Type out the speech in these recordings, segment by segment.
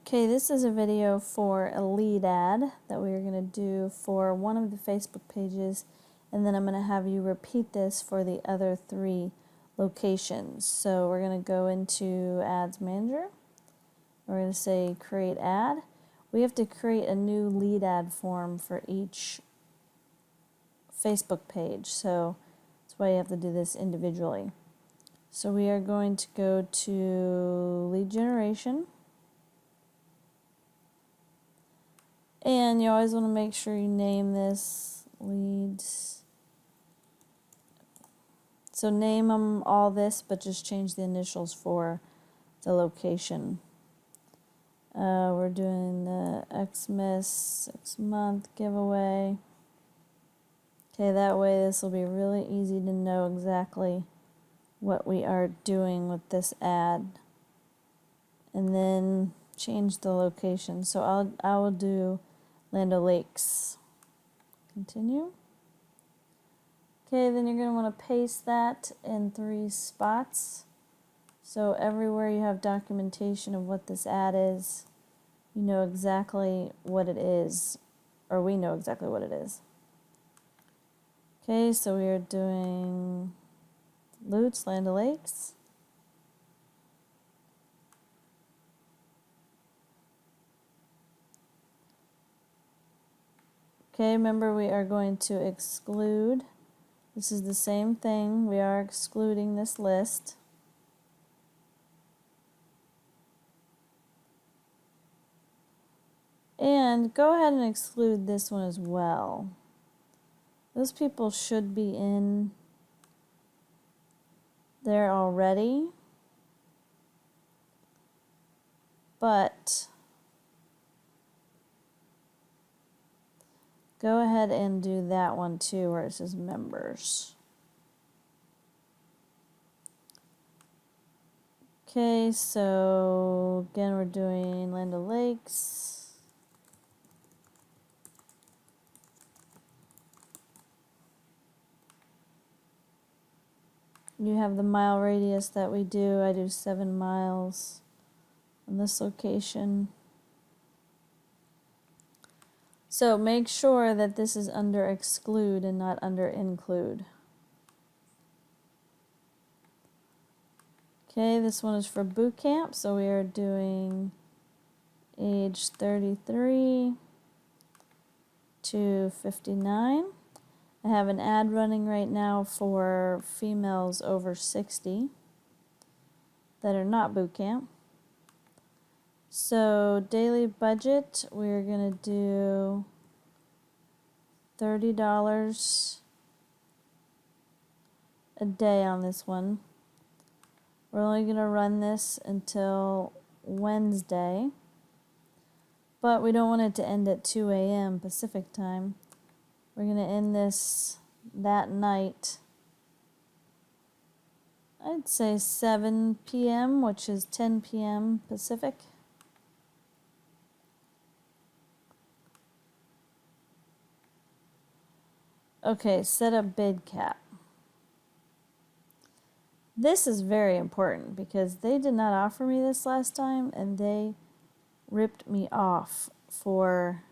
Okay, this is a video for a lead ad that we are going to do for one of the Facebook pages, and then I'm going to have you repeat this for the other 3 locations. So we're going to go into Ads Manager. We're going to say Create Ad. We have to create a new lead ad form for each Facebook page, so that's why you have to do this individually. So we are going to go to Lead Generation. And you always want to make sure you name this leads. So name them all this, but just change the initials for the location. We're doing the Xmas 6-month giveaway. Okay, that way this will be really easy to know exactly what we are doing with this ad. And then change the location. So I will do Land O'Lakes. Continue. Okay, then you're going to want to paste that in 3 spots. So everywhere you have documentation of what this ad is, you know exactly what it is, or we know exactly what it is. Okay, so we are doing Lutz, Land O'Lakes. Okay, remember we are going to exclude. This is the same thing. We are excluding this list. And go ahead and exclude this one as well. Those people should be in there already. But go ahead and do that one too, where it says members. Okay, so again we're doing Land O'Lakes. You have the mile radius that we do. I do 7 miles on this location. So make sure that this is under exclude and not under include. Okay, this one is for boot camp, so we are doing age 33 to 59. I have an ad running right now for females over 60 that are not boot camp. So daily budget, we're going to do $30 a day on this one. We're only going to run this until Wednesday, but we don't want it to end at 2 a.m. Pacific time. We're going to end this that night, I'd say 7 p.m., which is 10 p.m. Pacific. Okay, set up bid cap. This is very important because they did not offer me this last time and they ripped me off for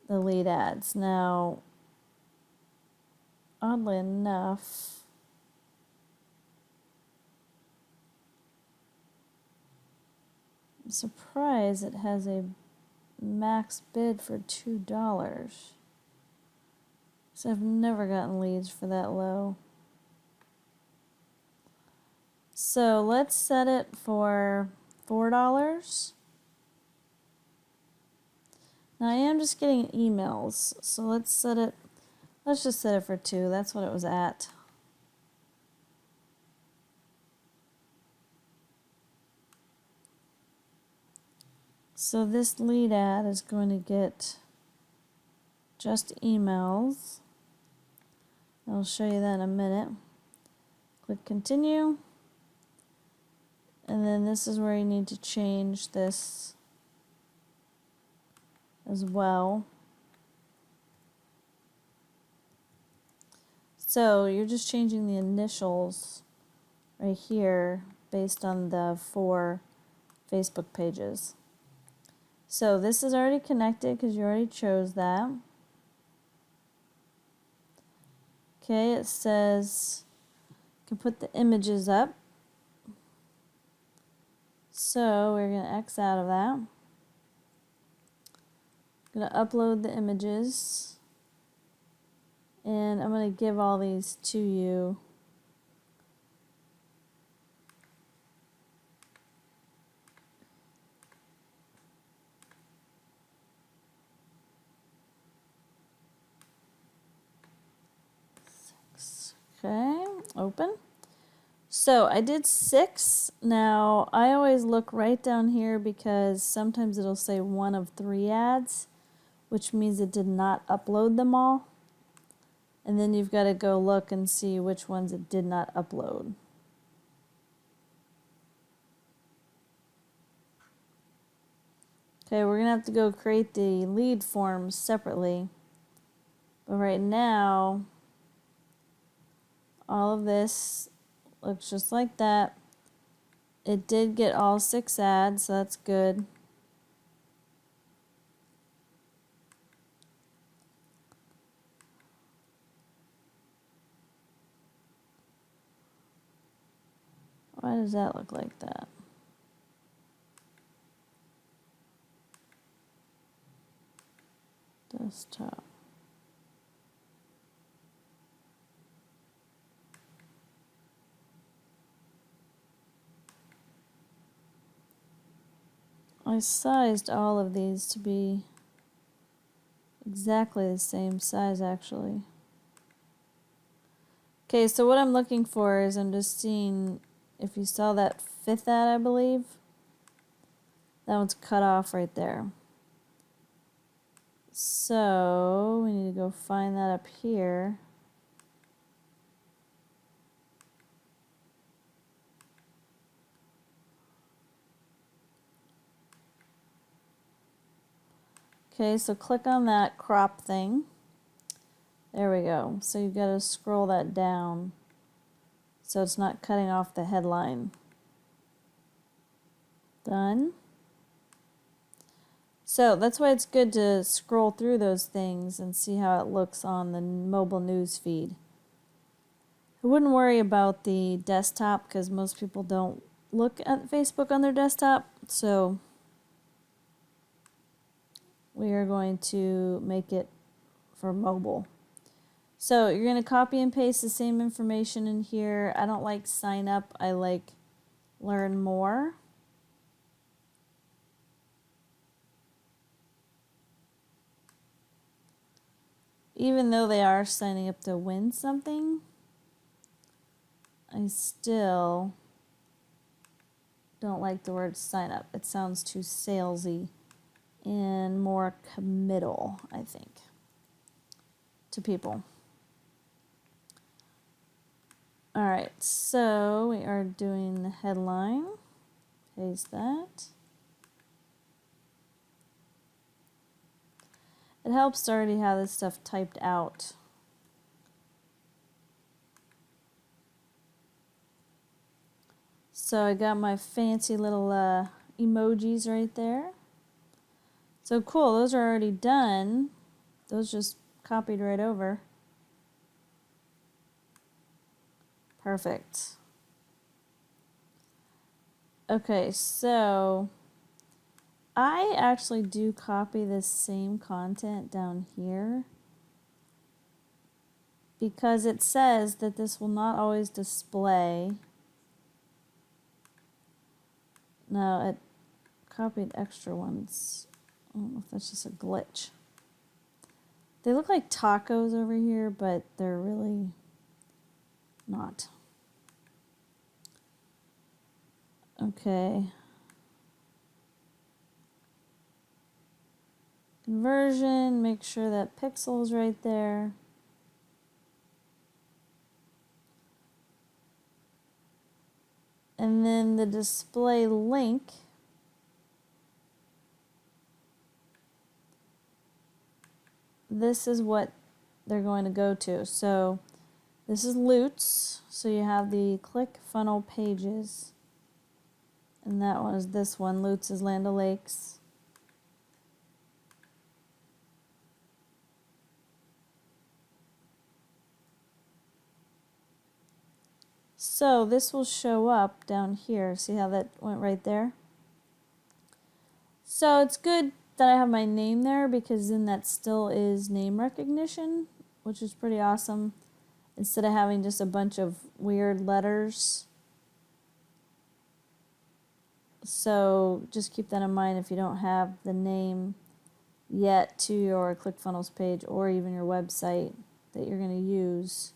the lead ads. Now, oddly enough, I'm surprised it has a max bid for $2. So I've never gotten leads for that low. So let's set it for $4. Now I am just getting emails, so let's just set it for 2. That's what it was at. So this lead ad is going to get just emails. I'll show you that in a minute. Click continue. And then this is where you need to change this as well. So you're just changing the initials right here based on the 4 Facebook pages. So this is already connected because you already chose that. Okay, it says you can put the images up. So we're going to X out of that. I'm going to upload the images. And I'm going to give all these to you. Okay, open. So I did 6. Now I always look right down here because sometimes it'll say 1 of 3 ads, which means it did not upload them all. And then you've got to go look and see which ones it did not upload. Okay, we're going to have to go create the lead forms separately. But right now, all of this looks just like that. It did get all 6 ads, so that's good. Why does that look like that? Desktop. I sized all of these to be exactly the same size, actually. Okay, so what I'm looking for is I'm just seeing if you saw that 5th ad, I believe. That one's cut off right there. So we need to go find that up here. Okay, so click on that crop thing. There we go. So you've got to scroll that down so it's not cutting off the headline. Done. So that's why it's good to scroll through those things and see how it looks on the mobile news feed. I wouldn't worry about the desktop because most people don't look at Facebook on their desktop. So we are going to make it for mobile. So you're going to copy and paste the same information in here. I don't like sign up. I like learn more. Even though they are signing up to win something, I still don't like the word sign up. It sounds too salesy and more committal, I think, to people. All right, so we are doing the headline. Paste that. It helps to already have this stuff typed out. So I got my fancy little emojis right there. So cool, those are already done. Those just copied right over. Perfect. Okay, so I actually do copy this same content down here because it says that this will not always display. No, it copied extra ones. I don't know if that's just a glitch. They look like tacos over here, but they're really not. Okay. Conversion, make sure that pixel's right there. And then the display link. This is what they're going to go to. So this is Loots. So you have the click funnel pages. And that one is this one. Loots is Land O'Lakes. So this will show up down here. See how that went right there? So it's good that I have my name there because then that still is name recognition, which is pretty awesome. Instead of having just a bunch of weird letters. So just keep that in mind if you don't have the name yet to your ClickFunnels page or even your website that you're going to use.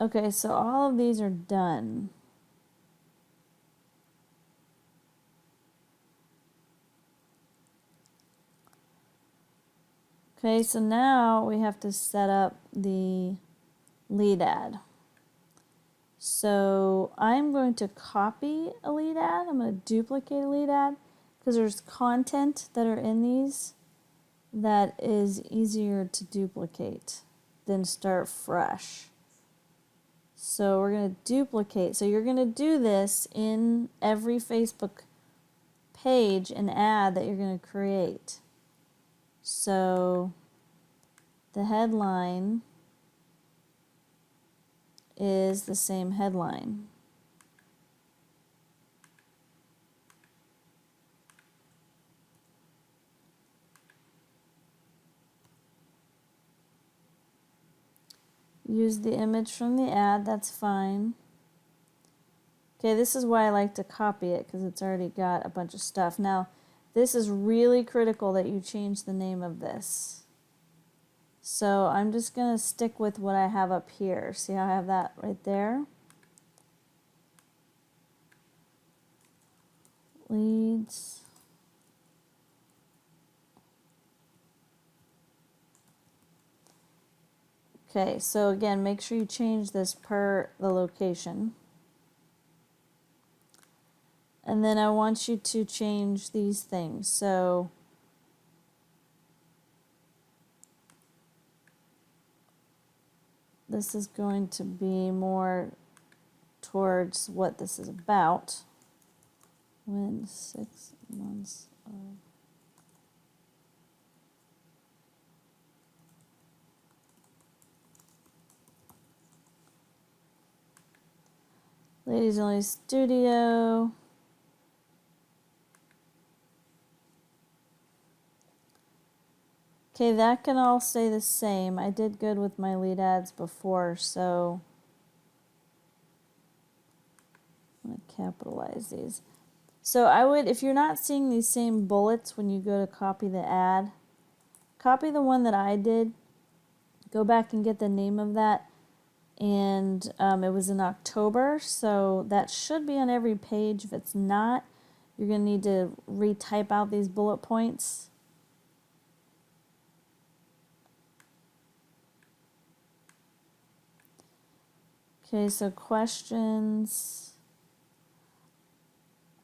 Okay, so all of these are done. Okay, so now we have to set up the lead ad. So I'm going to copy a lead ad. I'm going to duplicate a lead ad because there's content that are in these that is easier to duplicate than start fresh. So we're going to duplicate. So you're going to do this in every Facebook page and ad that you're going to create. So the headline is the same headline. Use the image from the ad, that's fine. Okay, this is why I like to copy it because it's already got a bunch of stuff. Now, this is really critical that you change the name of this. So I'm just going to stick with what I have up here. See how I have that right there? Leads. Okay, so again, make sure you change this per the location. And then I want you to change these things. So this is going to be more towards what this is about. When 6 months of Ladies Only Studio. Okay, that can all stay the same. I did good with my lead ads before, so I'm going to capitalize these. So I would, if you're not seeing these same bullets when you go to copy the ad, copy the one that I did, go back and get the name of that, and it was in October, so that should be on every page. If it's not, you're going to need to retype out these bullet points. Okay, so questions.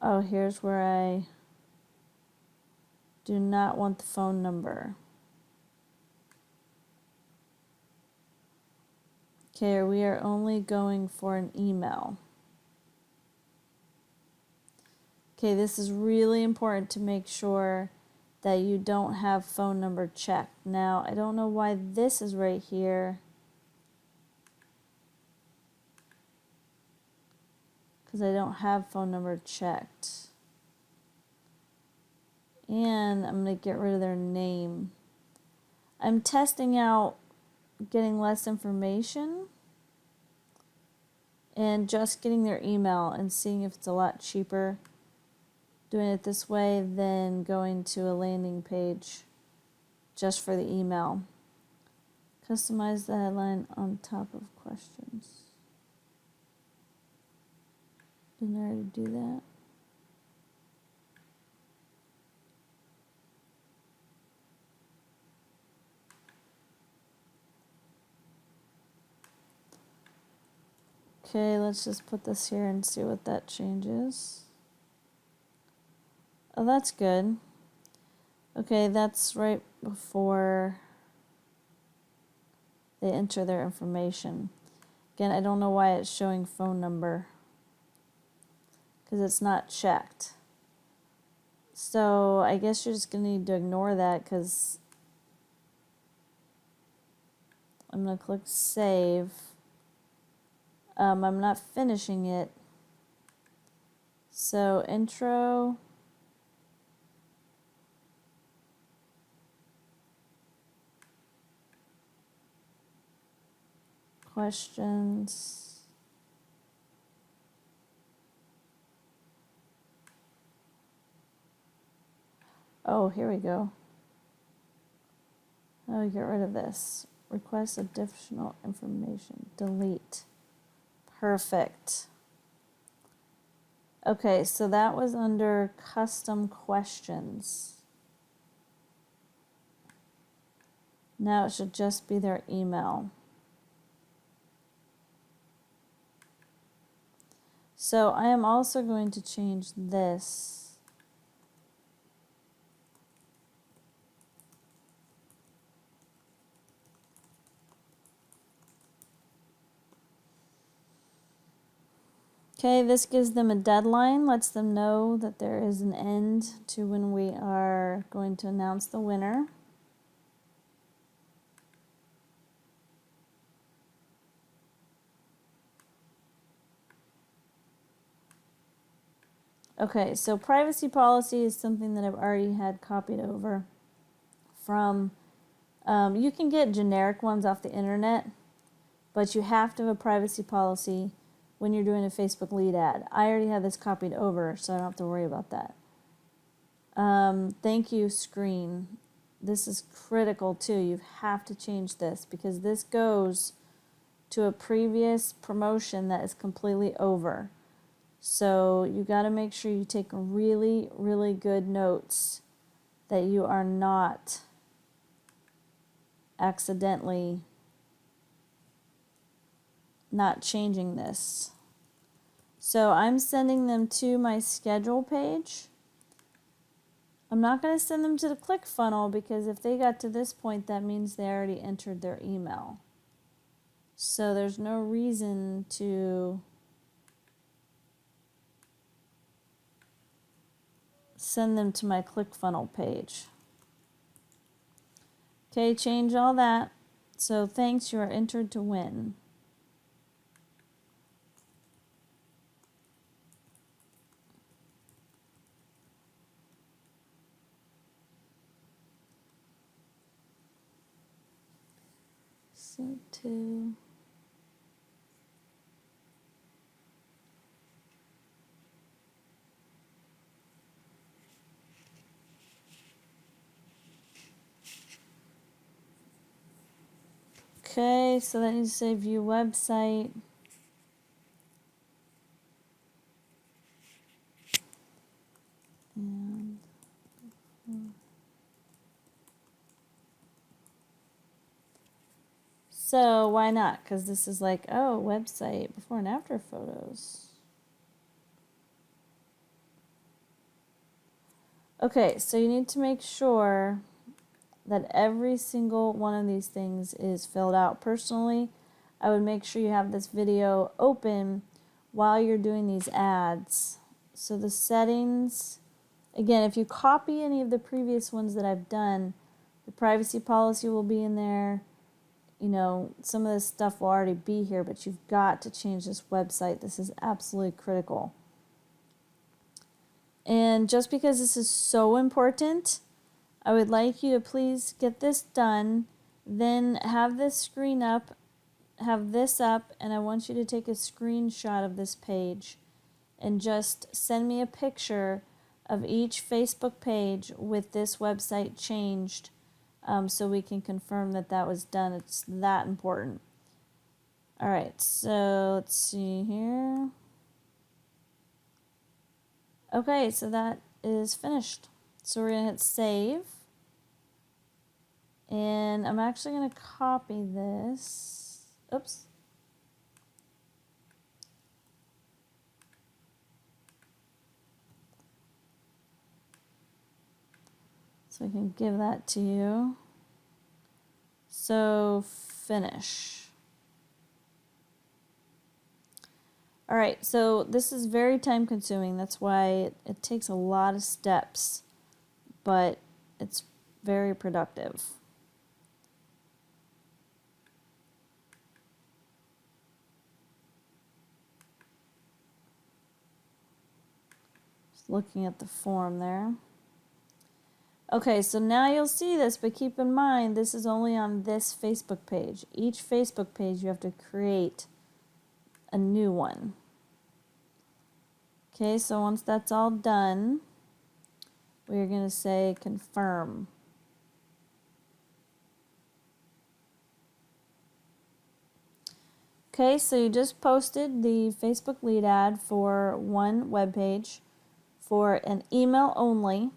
Oh, here's where I do not want the phone number. Okay, we are only going for an email. Okay, this is really important to make sure that you don't have phone number checked. Now, I don't know why this is right here. Because I don't have phone number checked. And I'm going to get rid of their name. I'm testing out getting less information and just getting their email and seeing if it's a lot cheaper doing it this way than going to a landing page just for the email. Customize the headline on top of questions. Didn't I already do that? Okay, let's just put this here and see what that changes. Oh, that's good. Okay, that's right before they enter their information. Again, I don't know why it's showing phone number because it's not checked. So I guess you're just going to need to ignore that because I'm going to click save. I'm not finishing it. So intro. Questions. Oh, here we go. Oh, get rid of this. Request additional information. Delete. Perfect. Okay, so that was under custom questions. Now it should just be their email. So I am also going to change this. Okay, this gives them a deadline, lets them know that there is an end to when we are going to announce the winner. Okay, so privacy policy is something that I've already had copied over from, you can get generic ones off the internet, but you have to have a privacy policy when you're doing a Facebook lead ad. I already have this copied over, so I don't have to worry about that. Thank you screen. This is critical too. You have to change this because this goes to a previous promotion that is completely over. So you got to make sure you take really, really good notes that you are not accidentally not changing this. So I'm sending them to my schedule page. I'm not going to send them to the ClickFunnels because if they got to this point, that means they already entered their email. So there's no reason to send them to my ClickFunnels page. Okay, change all that. So thanks, you are entered to win. So two. Okay, so that needs to say view website. And so why not? Because this is like, oh, website, before and after photos. Okay, so you need to make sure that every single one of these things is filled out. Personally, I would make sure you have this video open while you're doing these ads. So the settings, again, if you copy any of the previous ones that I've done, the privacy policy will be in there. You know, some of this stuff will already be here, but you've got to change this website. This is absolutely critical. And just because this is so important, I would like you to please get this done, then have this screen up, have this up, and I want you to take a screenshot of this page and just send me a picture of each Facebook page with this website changed, so we can confirm that that was done. It's that important. All right, so let's see here. Okay, so that is finished. So we're going to hit save. And I'm actually going to copy this. Oops. So I can give that to you. So finish. All right, so this is very time consuming. That's why it takes a lot of steps, but it's very productive. looking at the form there. Okay, so now you'll see this, but keep in mind this is only on this Facebook page. Each Facebook page you have to create a new one. Okay, so once that's all done, we're going to say confirm. Okay, so you just posted the Facebook lead ad for one web page for an email only.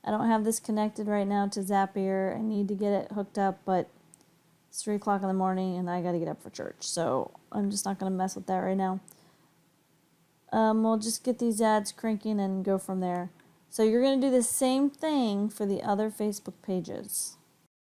I don't have this connected right now to Zapier. I need to get it hooked up, but it's 3 o'clock in the morning and I got to get up for church, so I'm just not going to mess with that right now. We'll just get these ads cranking and go from there. So you're going to do the same thing for the other Facebook pages.